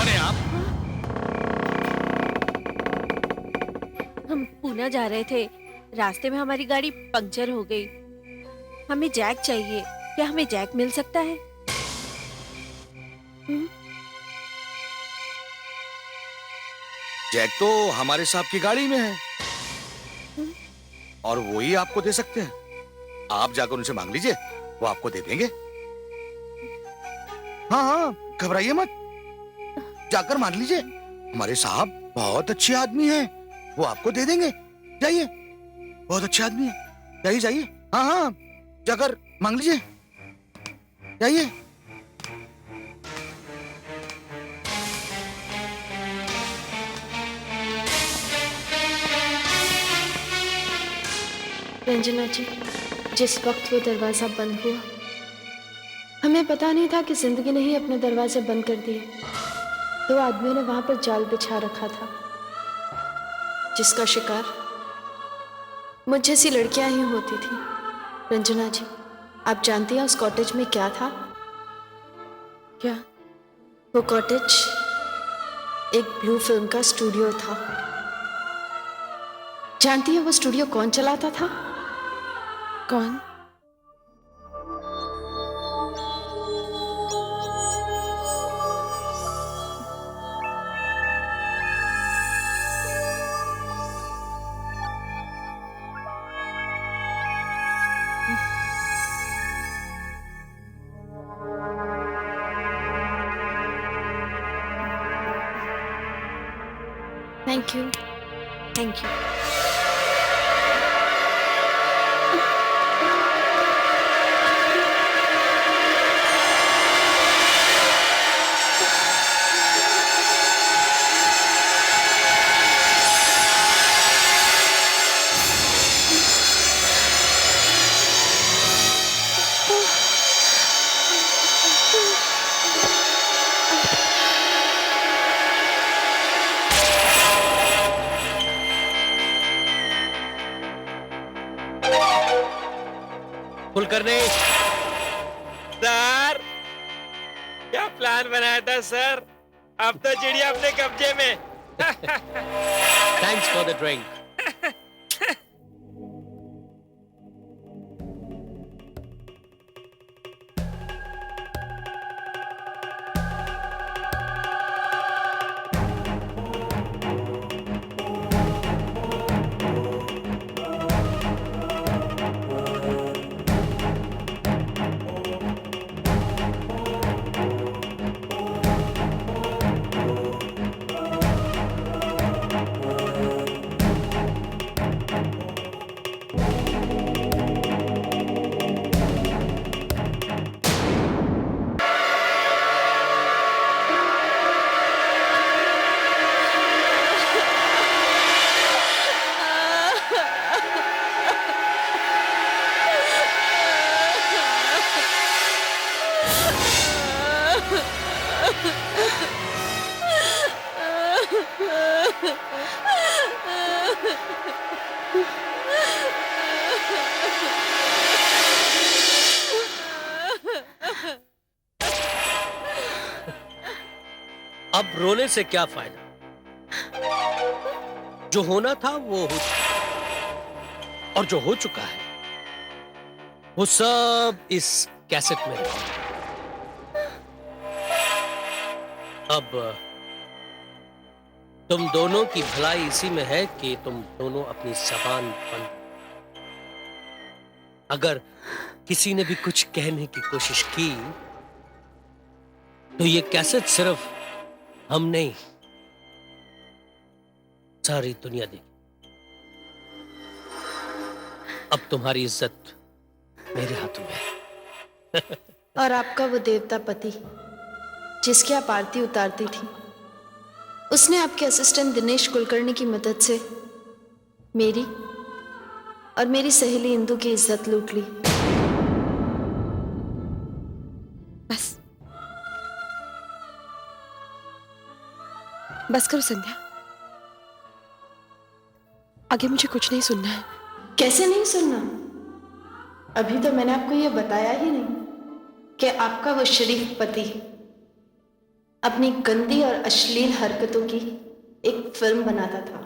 कौन है आप? हम पूना जा रहे थे, रास्ते में हमारी गाड़ी पंक्चर हो गई। हमें जैक चाहिए, क्या हमें जैक मिल सकता है? जैक तो हमारे साहब की गाड़ी में है और वो ही आपको दे सकते हैं। आप जाकर उनसे मांग लीजिए, वो आपको दे देंगे। हाँ हाँ, घबराइए मत, जाकर मांग लीजिए। हमारे साहब बहुत अच्छे आदमी हैं, वो आपको दे देंगे। जाइए, बहुत अच्छे आदमी हैं, जाइए जाइए। हाँ हाँ, जाकर मांग लीजिए, जाइए। रंजना जी, जिस वक्त वो दरवाजा बंद हुआ, हमें पता नहीं था कि जिंदगी ने ही अपने दरवाजे बंद कर दिए। दो आदमियों ने वहां पर जाल बिछा रखा था, जिसका शिकार मुझ जैसी लड़कियां ही होती थी। रंजना जी, आप जानती हैं उस कॉटेज में क्या था? क्या? वो कॉटेज एक ब्लू फिल्म का स्टूडियो था। जानती हैं वो स्टूडियो कौन चलाता था? कौन? Thank you, thank you. Kulkarni, sir, क्या प्लान बनाया था सर? अब तो चिड़िया अपने कब्जे में। Thanks for the drink. अब रोने से क्या फायदा? जो होना था वो हो चुका, और जो हो चुका है वो सब इस कैसेट में है। अब तुम दोनों की भलाई इसी में है कि तुम दोनों अपनी जबान बंद। अगर किसी ने भी कुछ कहने की कोशिश की तो ये कैसेट सिर्फ हम नहीं, सारी दुनिया देगी। अब तुम्हारी इज्जत मेरे हाथों में है। और आपका वो देवता पति जिसकी आप आरती उतारती थी, उसने आपके असिस्टेंट दिनेश कुलकर्णी की मदद से मेरी और मेरी सहेली इंदु की इज्जत लूट ली। बस बस करो संध्या, आगे मुझे कुछ नहीं सुनना है। कैसे नहीं सुनना? अभी तो मैंने आपको यह बताया ही नहीं कि आपका वो शरीफ पति अपनी गंदी और अश्लील हरकतों की एक फिल्म बनाता था।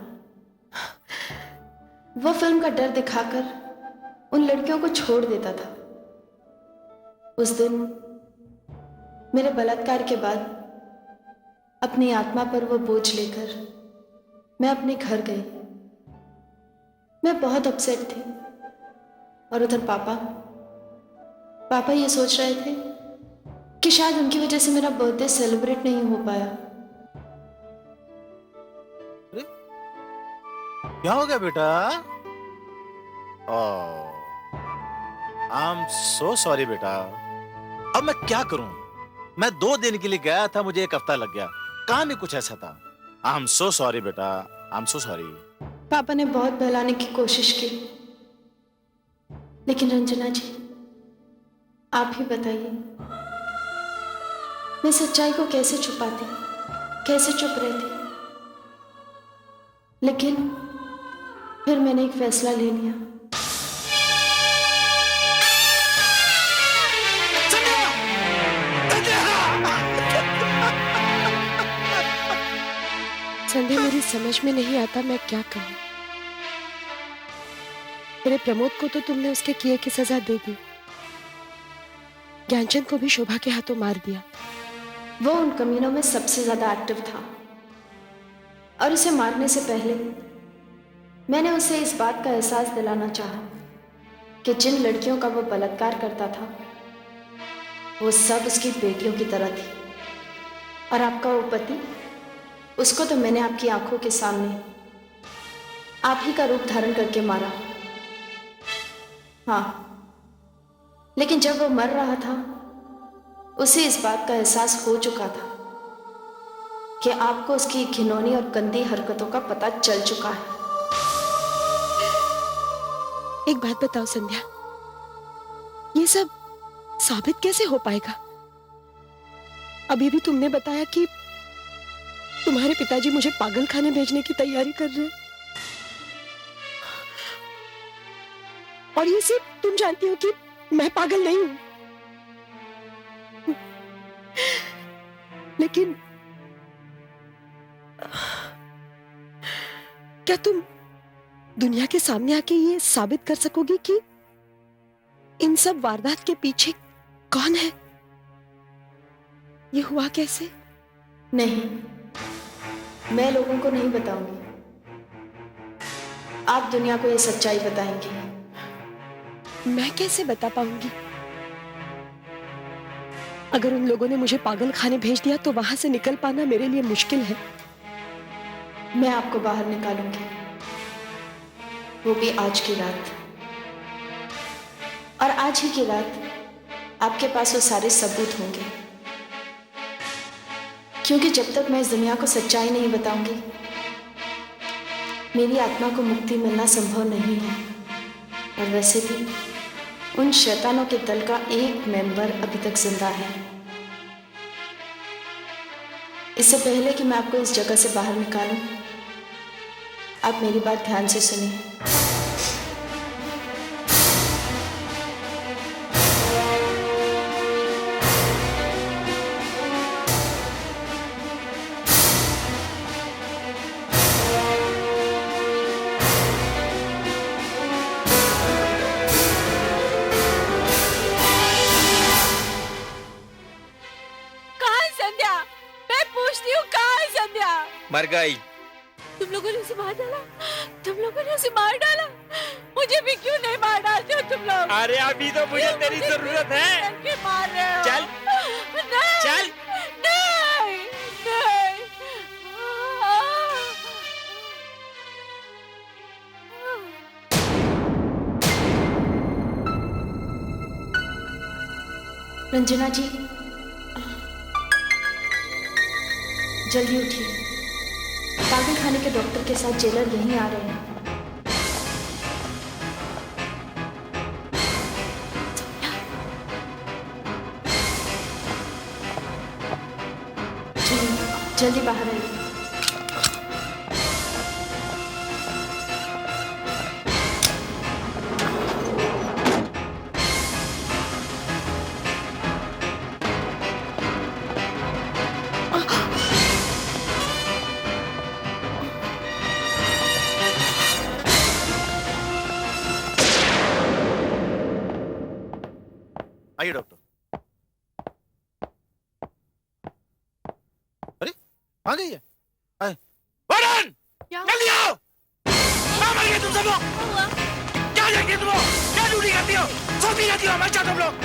वह फिल्म का डर दिखाकर उन लड़कियों को छोड़ देता था। उस दिन मेरे बलात्कार के बाद अपनी आत्मा पर वो बोझ लेकर मैं अपने घर गई। मैं बहुत अपसेट थी और उधर पापा ये सोच रहे थे कि शायद उनकी वजह से मेरा बर्थडे सेलिब्रेट नहीं हो पाया। क्या हो गया बेटा? आई एम सो सॉरी बेटा। अब मैं क्या करूं? मैं 2 दिन के लिए गया था, मुझे 1 हफ्ता लग गया। काम ही कुछ ऐसा था। आई एम सो सॉरी बेटा, आई एम सो सॉरी। पापा ने बहुत बहलाने की कोशिश की, लेकिन रंजना जी आप ही बताइए, मैं सच्चाई को कैसे छुपाती, कैसे चुप रहती। लेकिन फिर मैंने एक फैसला ले लिया। संध्या, मेरी समझ में नहीं आता मैं क्या करूं। मेरे प्रमोद को तो तुमने उसके किए की सजा दे दी, ज्ञानचंद को भी शोभा के हाथों मार दिया। वो उन कमीनों में सबसे ज्यादा एक्टिव था और उसे मारने से पहले मैंने उसे इस बात का एहसास दिलाना चाहा कि जिन लड़कियों का वो बलात्कार करता था वो सब उसकी बेटियों की तरह थी। और आपका वो पति, उसको तो मैंने आपकी आंखों के सामने आप ही का रूप धारण करके मारा। हाँ, लेकिन जब वो मर रहा था उसे इस बात का एहसास हो चुका था कि आपको उसकी घिनौनी और गंदी हरकतों का पता चल चुका है। एक बात बताओ संध्या, ये सब साबित कैसे हो पाएगा? अभी भी तुमने बताया कि तुम्हारे पिताजी मुझे पागल खाने भेजने की तैयारी कर रहे हैं, और ये सिर्फ तुम जानती हो कि मैं पागल नहीं हूं। लेकिन क्या तुम दुनिया के सामने आके ये साबित कर सकोगी कि इन सब वारदात के पीछे कौन है? ये हुआ कैसे? नहीं, मैं लोगों को नहीं बताऊंगी। आप दुनिया को ये सच्चाई बताएंगे। मैं कैसे बता पाऊंगी? अगर उन लोगों ने मुझे पागल खाने भेज दिया तो वहां से निकल पाना मेरे लिए मुश्किल है। मैं आपको बाहर निकालूंगी, वो भी आज की रात। और आज ही की रात आपके पास वो सारे सबूत होंगे, क्योंकि जब तक मैं इस दुनिया को सच्चाई नहीं बताऊंगी मेरी आत्मा को मुक्ति मिलना संभव नहीं है। और वैसे भी उन शैतानों के दल का एक मेंबर अभी तक जिंदा है। इससे पहले कि मैं आपको इस जगह से बाहर निकालूं, आप मेरी बात ध्यान से सुनिए। मर गई। तुम लोगों ने उसे मार डाला, तुम लोगों ने उसे मार डाला। मुझे भी क्यों नहीं मार डालते हो तुम लोग? अरे अभी तो मुझे तेरी जरूरत है। क्यों मार रहे हो? चल नहीं, चल। नहीं, नहीं। रंजना जी, जल्दी उठिए। पागल खाने के डॉक्टर के साथ जेलर यहीं आ रहे हैं। जल्दी बाहर आइए। आ गई है। वार्डन! क्या? जल्दी आओ! कहाँ मर गए तुम सब लोग? क्या देखते हो तुम लोग? क्या ड्यूटी करती हो? सोती रहती हो हमेशा तुम लोग?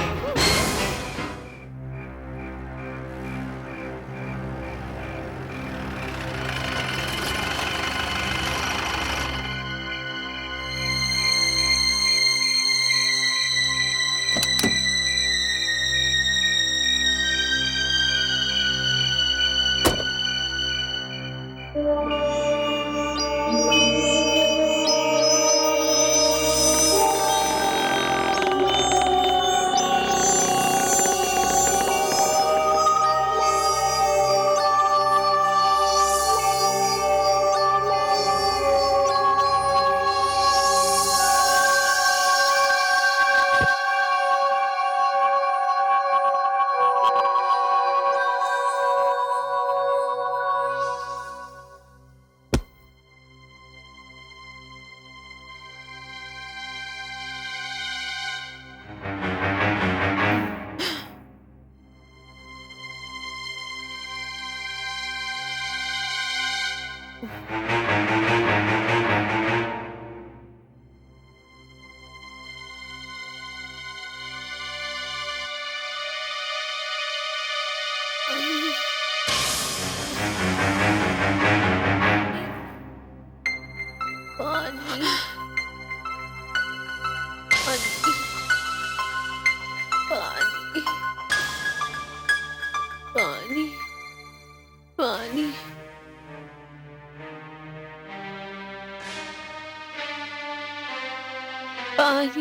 पानी पानी पानी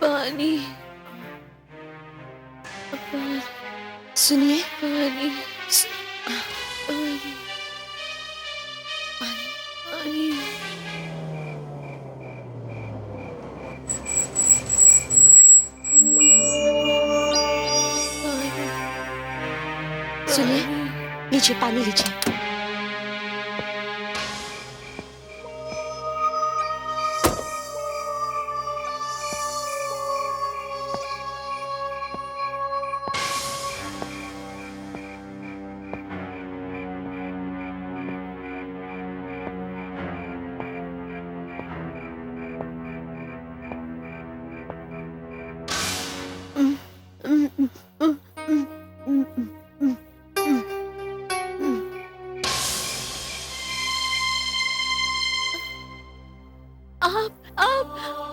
पानी सुनिए, पानी पानी सुनिए, लीजिए पानी लीजिए। आप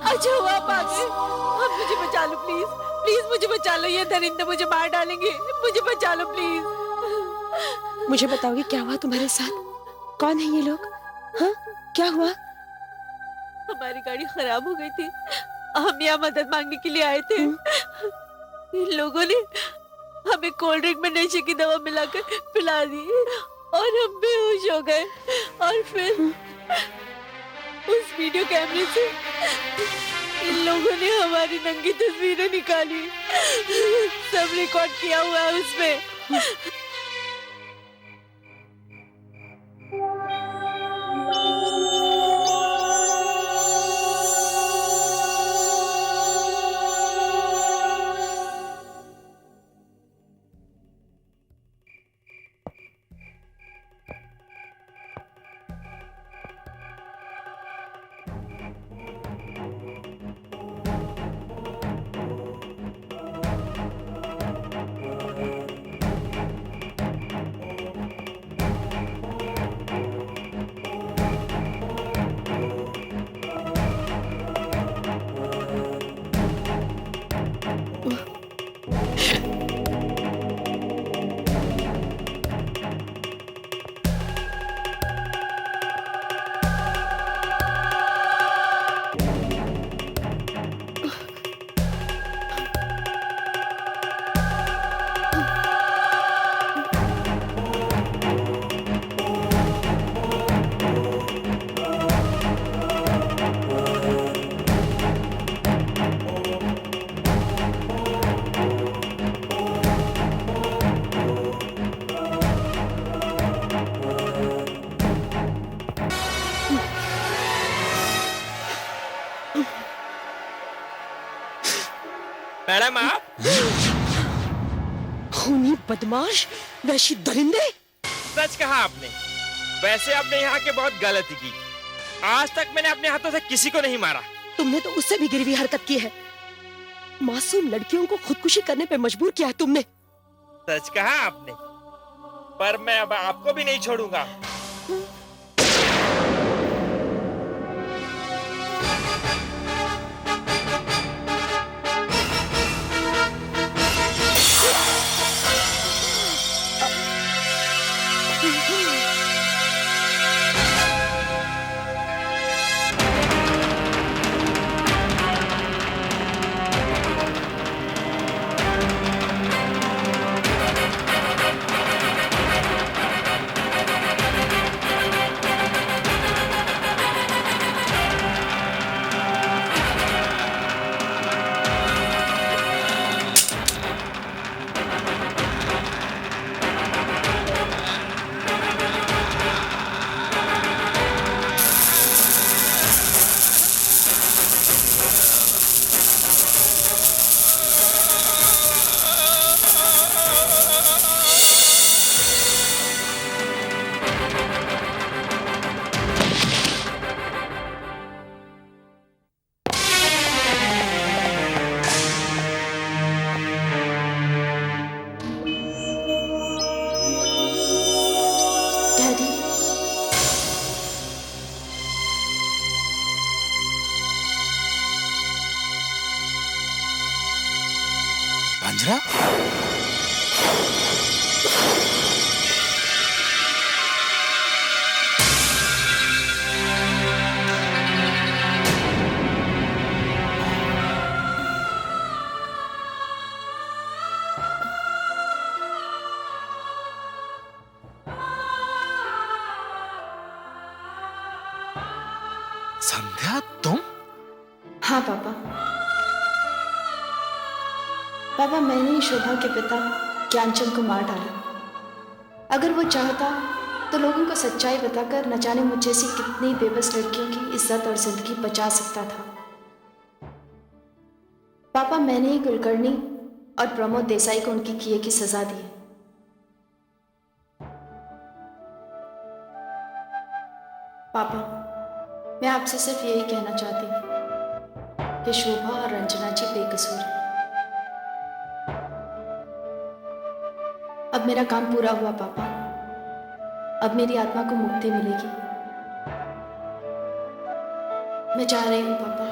अच्छा हुआ आप आ गए। अब मुझे बचा लो प्लीज, प्लीज मुझे बचा लो, ये दरिंदे मुझे मार डालेंगे, मुझे बचा लो प्लीज। मुझे बताओगे क्या हुआ तुम्हारे साथ? कौन है ये लोग? हाँ, क्या हुआ? हमारी गाड़ी खराब हो गई थी, हम यहाँ मदद मांगने के लिए आए थे। इन लोगों ने हमें कोल्ड ड्रिंक में नशे की दवा मिलाकर पिला दी और हम बेहोश हो गए। और फिर उस वीडियो कैमरे से इन लोगों ने हमारी नंगी तस्वीरें निकाली, सब रिकॉर्ड किया हुआ है उसमें। मैडम आप खूनी बदमाश वैशी दरिंदे। सच कहा आपने। वैसे आपने यहाँ के बहुत गलती की। आज तक मैंने अपने हाथों से किसी को नहीं मारा। तुमने तो उससे भी गिरवी हरकत की है। मासूम लड़कियों को खुदकुशी करने पे मजबूर किया है तुमने। सच कहा आपने। पर मैं अब आपको भी नहीं छोड़ूंगा। डैडी, रंजना, संध्या तुम? हाँ पापा। पापा, मैंने ही शोभा के पिता ज्ञानचंद को मार डाला। अगर वो चाहता तो लोगों को सच्चाई बताकर न जाने मुझ जैसी कितनी बेबस लड़कियों की इज्जत और जिंदगी बचा सकता था। पापा, मैंने ही कुलकर्णी और प्रमोद देसाई को उनकी किए की सजा दी। पापा, मैं आपसे सिर्फ यही कहना चाहती हूँ कि शोभा और रंजना जी बेकसूर हैं। अब मेरा काम पूरा हुआ पापा। अब मेरी आत्मा को मुक्ति मिलेगी। मैं जा रही हूँ पापा।